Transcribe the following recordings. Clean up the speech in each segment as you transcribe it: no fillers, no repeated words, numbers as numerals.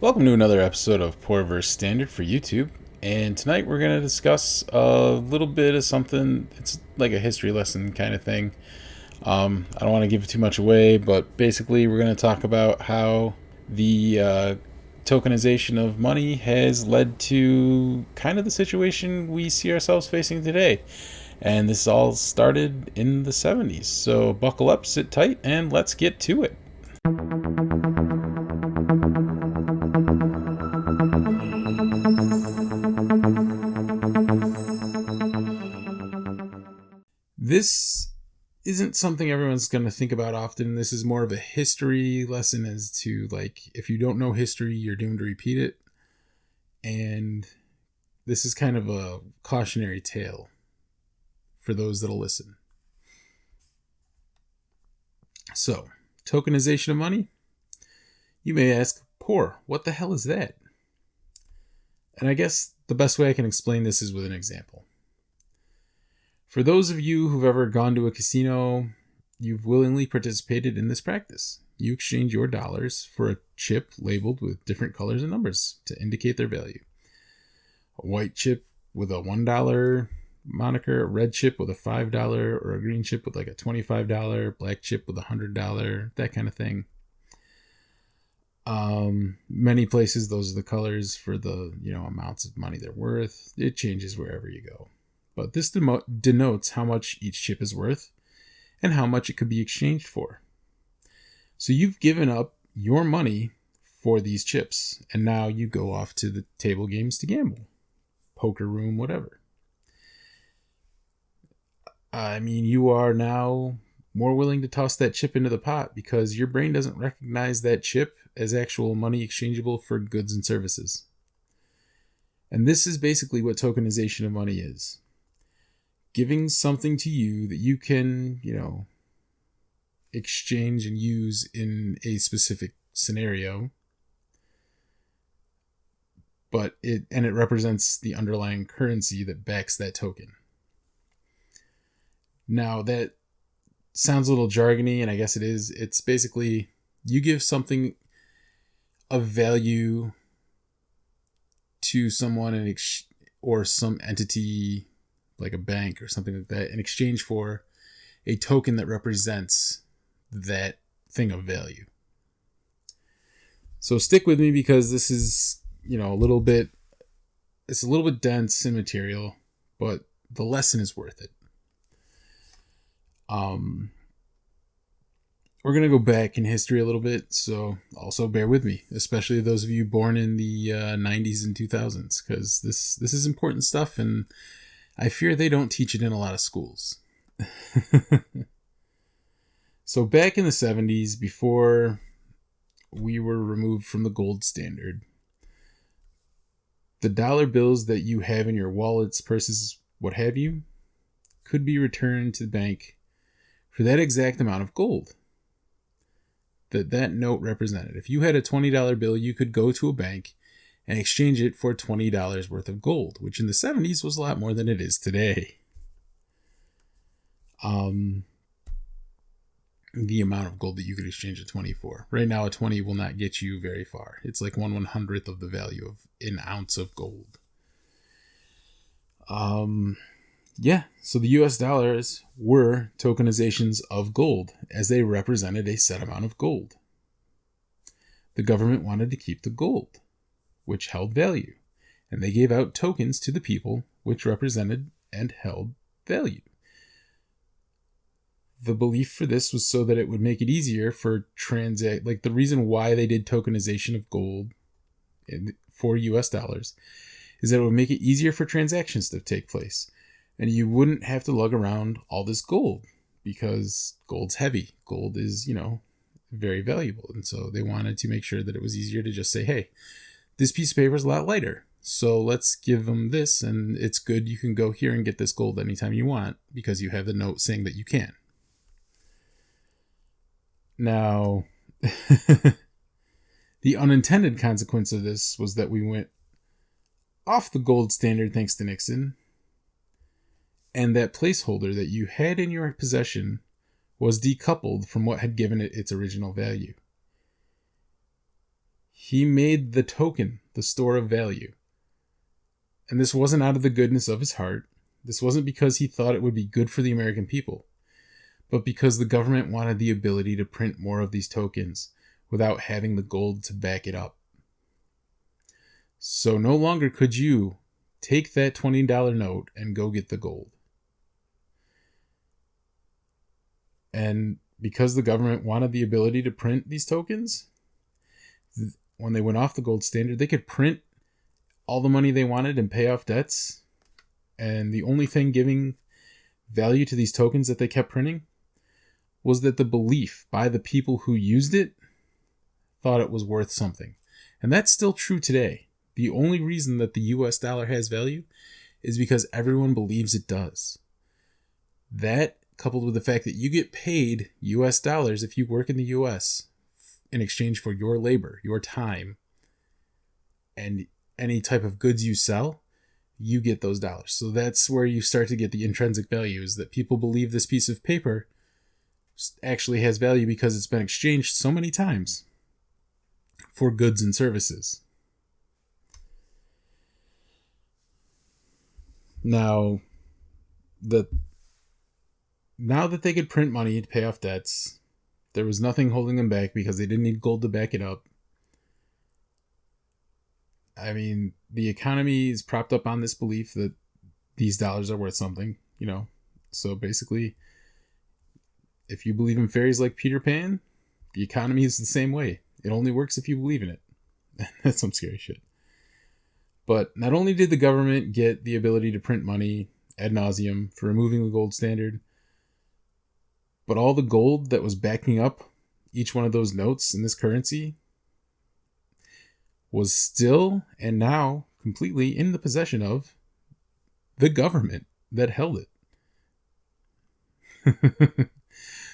Welcome to another episode of Poor vs. Standard for YouTube. And tonight we're going to discuss a little bit of something. It's like a history lesson kind of thing. I don't want to give too much away, but basically we're going to talk about how the tokenization of money has led to kind of the situation we see ourselves facing today. And this all started in the 70s. So buckle up, sit tight, and let's get to it. This isn't something everyone's going to think about often. This is more of a history lesson as to, like, if you don't know history, you're doomed to repeat it. And this is kind of a cautionary tale for those that'll listen. So, tokenization of money? You may ask, poor, what the hell is that? And I guess the best way I can explain this is with an example. For those of you who've ever gone to a casino, you've willingly participated in this practice. You exchange your dollars for a chip labeled with different colors and numbers to indicate their value. A white chip with a $1 moniker, a red chip with a $5, or a green chip with like a $25, black chip with a $100, that kind of thing. Many places, those are the colors for the, amounts of money they're worth. It changes wherever you go. But this denotes how much each chip is worth and how much it could be exchanged for. So you've given up your money for these chips, and now you go off to the table games to gamble. Poker room, whatever. I mean, you are now more willing to toss that chip into the pot because your brain doesn't recognize that chip as actual money exchangeable for goods and services. And this is basically what tokenization of money is. Giving something to you that you can, exchange and use in a specific scenario. But it represents the underlying currency that backs that token. Now, that sounds a little jargony, and I guess it is. It's basically you give something of value to someone or some entity like a bank or something like that in exchange for a token that represents that thing of value. So stick with me because this is, it's a little bit dense and material, but the lesson is worth it. We're going to go back in history a little bit, so also bear with me, especially those of you born in the 90s and 2000s, because this is important stuff, and I fear they don't teach it in a lot of schools. So back in the 70s, before we were removed from the gold standard, the dollar bills that you have in your wallets, purses, what have you, could be returned to the bank for that exact amount of gold that note represented. If you had a $20 bill, you could go to a bank and exchange it for $20 worth of gold, which in the 70s was a lot more than it is today. The amount of gold that you could exchange a 20 for. Right now, a 20 will not get you very far. It's like 1/100th of the value of an ounce of gold. So the US dollars were tokenizations of gold, as they represented a set amount of gold. The government wanted to keep the gold, which held value, and they gave out tokens to the people, which represented and held value. The belief for this was so that it would make it easier for the reason why they did tokenization of gold for US dollars is that it would make it easier for transactions to take place. And you wouldn't have to lug around all this gold because gold's heavy. Gold is, very valuable. And so they wanted to make sure that it was easier to just say, hey, this piece of paper is a lot lighter. So let's give them this, and it's good. You can go here and get this gold anytime you want because you have the note saying that you can. Now, the unintended consequence of this was that we went off the gold standard thanks to Nixon, and that placeholder that you had in your possession was decoupled from what had given it its original value. He made the token the store of value. And this wasn't out of the goodness of his heart. This wasn't because he thought it would be good for the American people, but because the government wanted the ability to print more of these tokens without having the gold to back it up. So no longer could you take that $20 note and go get the gold. And because the government wanted the ability to print these tokens, when they went off the gold standard, they could print all the money they wanted and pay off debts. And the only thing giving value to these tokens that they kept printing was that the belief by the people who used it thought it was worth something. And that's still true today. The only reason that the US dollar has value is because everyone believes it does. That, coupled with the fact that you get paid US dollars if you work in the US in exchange for your labor, your time, and any type of goods you sell, you get those dollars. So that's where you start to get the intrinsic value, is that people believe this piece of paper actually has value because it's been exchanged so many times for goods and services. Now that they could print money to pay off debts, there was nothing holding them back because they didn't need gold to back it up. I mean, the economy is propped up on this belief that these dollars are worth something, So basically, if you believe in fairies like Peter Pan, the economy is the same way. It only works if you believe in it. That's some scary shit. But not only did the government get the ability to print money ad nauseum for removing the gold standard, but all the gold that was backing up each one of those notes in this currency was still and now completely in the possession of the government that held it.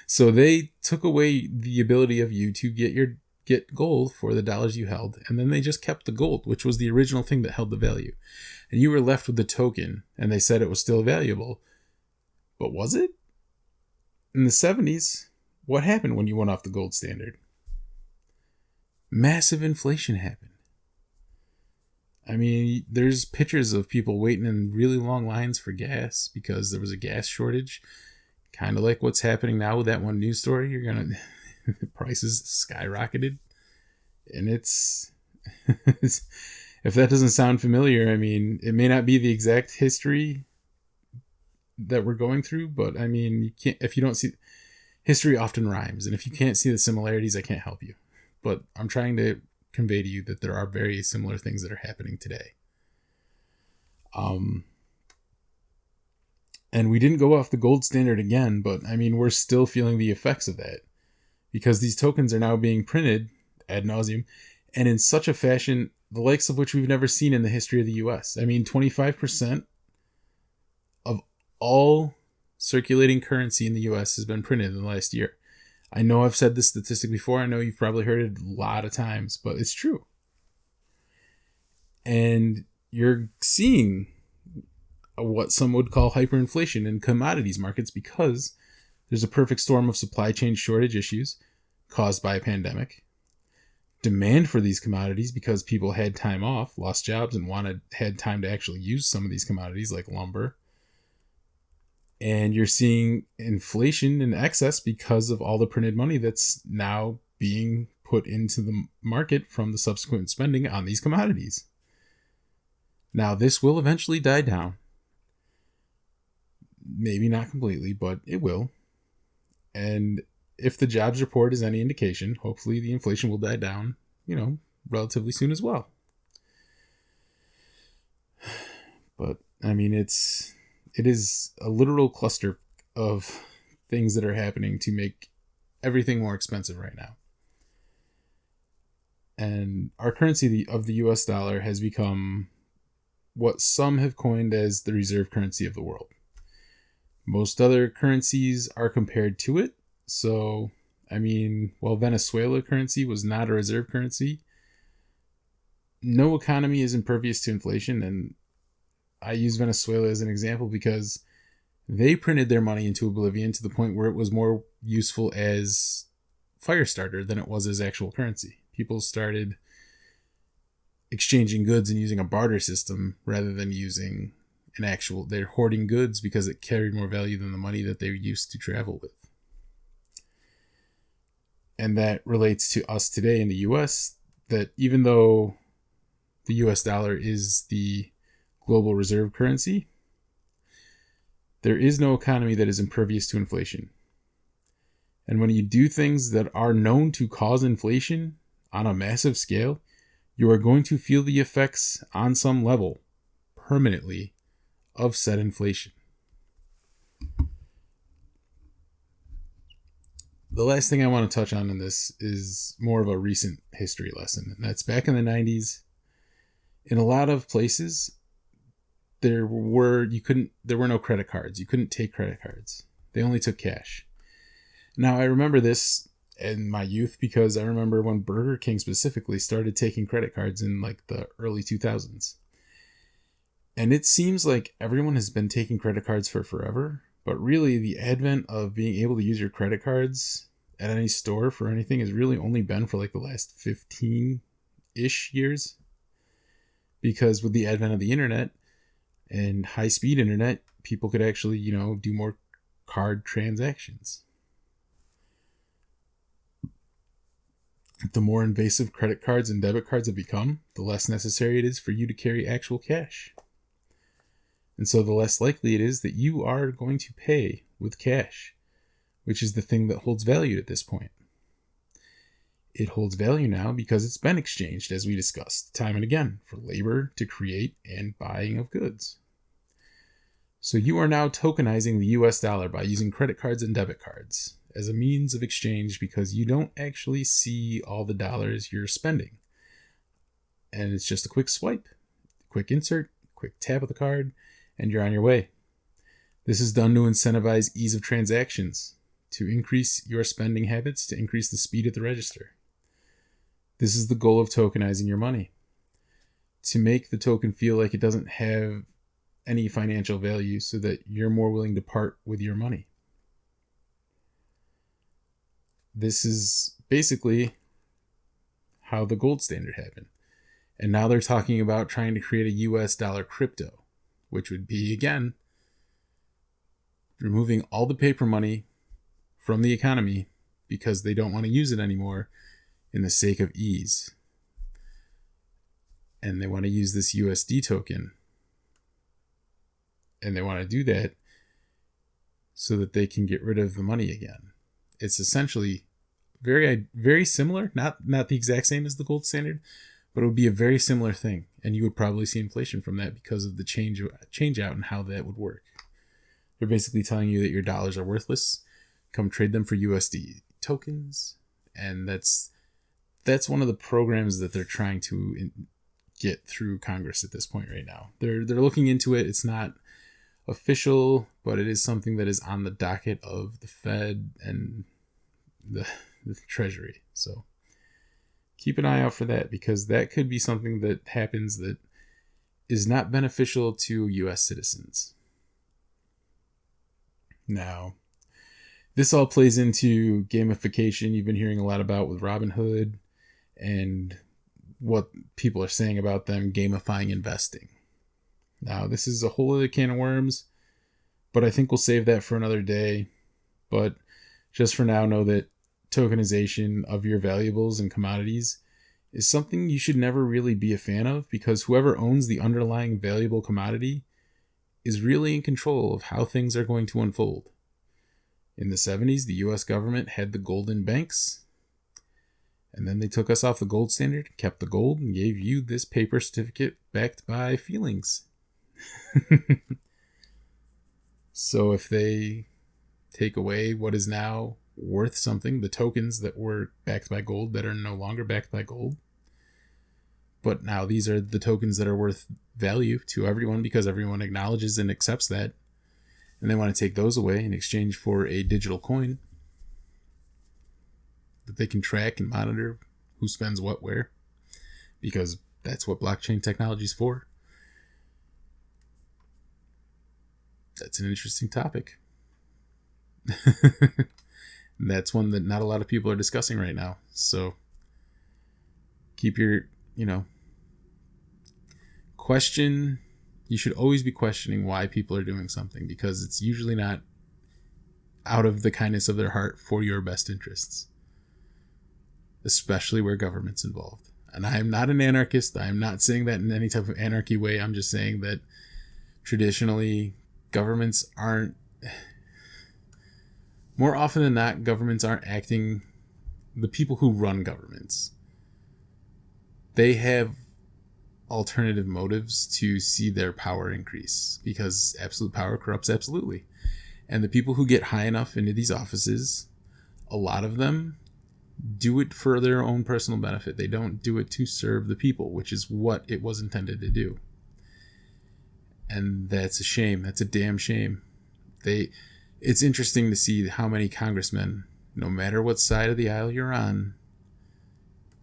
So they took away the ability of you to get gold for the dollars you held, and then they just kept the gold, which was the original thing that held the value. And you were left with the token, and they said it was still valuable. But was it? In the 70s, what happened when you went off the gold standard? Massive inflation happened. I mean, there's pictures of people waiting in really long lines for gas because there was a gas shortage. Kind of like what's happening now with that one news story. Prices skyrocketed. And it's if that doesn't sound familiar, I mean, it may not be the exact history that we're going through, but I mean, if you don't see, history often rhymes. And if you can't see the similarities, I can't help you. But I'm trying to convey to you that there are very similar things that are happening today. And we didn't go off the gold standard again, but I mean, we're still feeling the effects of that because these tokens are now being printed ad nauseum and in such a fashion, the likes of which we've never seen in the history of the US. I mean, 25% of all circulating currency in the US has been printed in the last year. I know I've said this statistic before. I know you've probably heard it a lot of times, but it's true. And you're seeing what some would call hyperinflation in commodities markets because there's a perfect storm of supply chain shortage issues caused by a pandemic. Demand for these commodities because people had time off, lost jobs, and had time to actually use some of these commodities like lumber. And you're seeing inflation in excess because of all the printed money that's now being put into the market from the subsequent spending on these commodities. Now, this will eventually die down. Maybe not completely, but it will. And if the jobs report is any indication, hopefully the inflation will die down, relatively soon as well. But, I mean, it is a literal cluster of things that are happening to make everything more expensive right now. And our currency of the US dollar has become what some have coined as the reserve currency of the world. Most other currencies are compared to it. So, I mean, while Venezuela currency was not a reserve currency, no economy is impervious to inflation. And I use Venezuela as an example because they printed their money into oblivion to the point where it was more useful as fire starter than it was as actual currency. People started exchanging goods and using a barter system rather than using they're hoarding goods because it carried more value than the money that they used to travel with. And that relates to us today in the US, that even though the US dollar is the global reserve currency, there is no economy that is impervious to inflation. And when you do things that are known to cause inflation on a massive scale, you are going to feel the effects on some level permanently of said inflation. The last thing I want to touch on in this is more of a recent history lesson. And that's back in the 90s. In a lot of places, there were no credit cards. You couldn't take credit cards. They only took cash. Now, I remember this in my youth because I remember when Burger King specifically started taking credit cards in like the early 2000s. And it seems like everyone has been taking credit cards for forever, but really the advent of being able to use your credit cards at any store for anything has really only been for like the last 15-ish years. Because with the advent of the internet and high-speed internet, people could actually, do more card transactions. The more invasive credit cards and debit cards have become, the less necessary it is for you to carry actual cash. And so the less likely it is that you are going to pay with cash, which is the thing that holds value at this point. It holds value now because it's been exchanged, as we discussed, time and again, for labor to create and buying of goods. So you are now tokenizing the US dollar by using credit cards and debit cards as a means of exchange because you don't actually see all the dollars you're spending. And it's just a quick swipe, quick insert, quick tap of the card, and you're on your way. This is done to incentivize ease of transactions, to increase your spending habits, to increase the speed at the register. This is the goal of tokenizing your money, to make the token feel like it doesn't have any financial value so that you're more willing to part with your money. This is basically how the gold standard happened. And now they're talking about trying to create a US dollar crypto, which would be, again, removing all the paper money from the economy because they don't want to use it anymore in the sake of ease. And they want to use this USD token. And they want to do that so that they can get rid of the money again. It's essentially very, very similar, not the exact same as the gold standard, but it would be a very similar thing. And you would probably see inflation from that because of the change out and how that would work. They're basically telling you that your dollars are worthless. Come trade them for USD tokens. And that's one of the programs that they're trying to get through Congress at this point right now. They're looking into it. It's not official, but it is something that is on the docket of the Fed and the Treasury. So keep an eye out for that, because that could be something that happens that is not beneficial to US citizens. Now, this all plays into gamification you've been hearing a lot about with Robinhood and what people are saying about them gamifying investing. Now, this is a whole other can of worms, but I think we'll save that for another day. But just for now, know that tokenization of your valuables and commodities is something you should never really be a fan of, because whoever owns the underlying valuable commodity is really in control of how things are going to unfold. In the 70s, the US government had the golden banks, and then they took us off the gold standard, kept the gold, and gave you this paper certificate backed by feelings. So if they take away what is now worth something, the tokens that were backed by gold that are no longer backed by gold, but now these are the tokens that are worth value to everyone because everyone acknowledges and accepts that, and they want to take those away in exchange for a digital coin that they can track and monitor who spends what where, because that's what blockchain technology is for. That's an interesting topic. That's one that not a lot of people are discussing right now. So keep your, You should always be questioning why people are doing something, because it's usually not out of the kindness of their heart for your best interests, especially where government's involved. And I am not an anarchist. I am not saying that in any type of anarchy way. I'm just saying that traditionally, governments aren't, more often than not, governments aren't acting, the people who run governments, they have alternative motives to see their power increase, because absolute power corrupts absolutely. And the people who get high enough into these offices, a lot of them do it for their own personal benefit. They don't do it to serve the people, which is what it was intended to do. And that's a shame. That's a damn shame. It's interesting to see how many congressmen, no matter what side of the aisle you're on,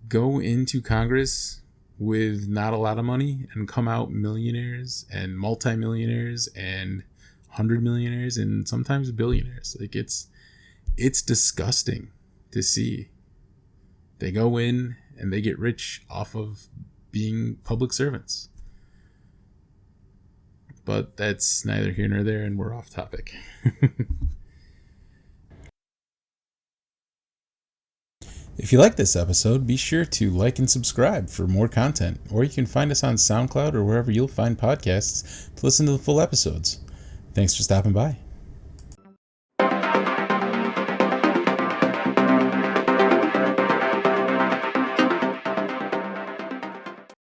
go into Congress with not a lot of money and come out millionaires and multimillionaires and 100 millionaires and sometimes billionaires. Like, it's disgusting to see. They go in and they get rich off of being public servants. But that's neither here nor there, and we're off topic. If you like this episode, be sure to like and subscribe for more content, or you can find us on SoundCloud or wherever you'll find podcasts to listen to the full episodes. Thanks for stopping by.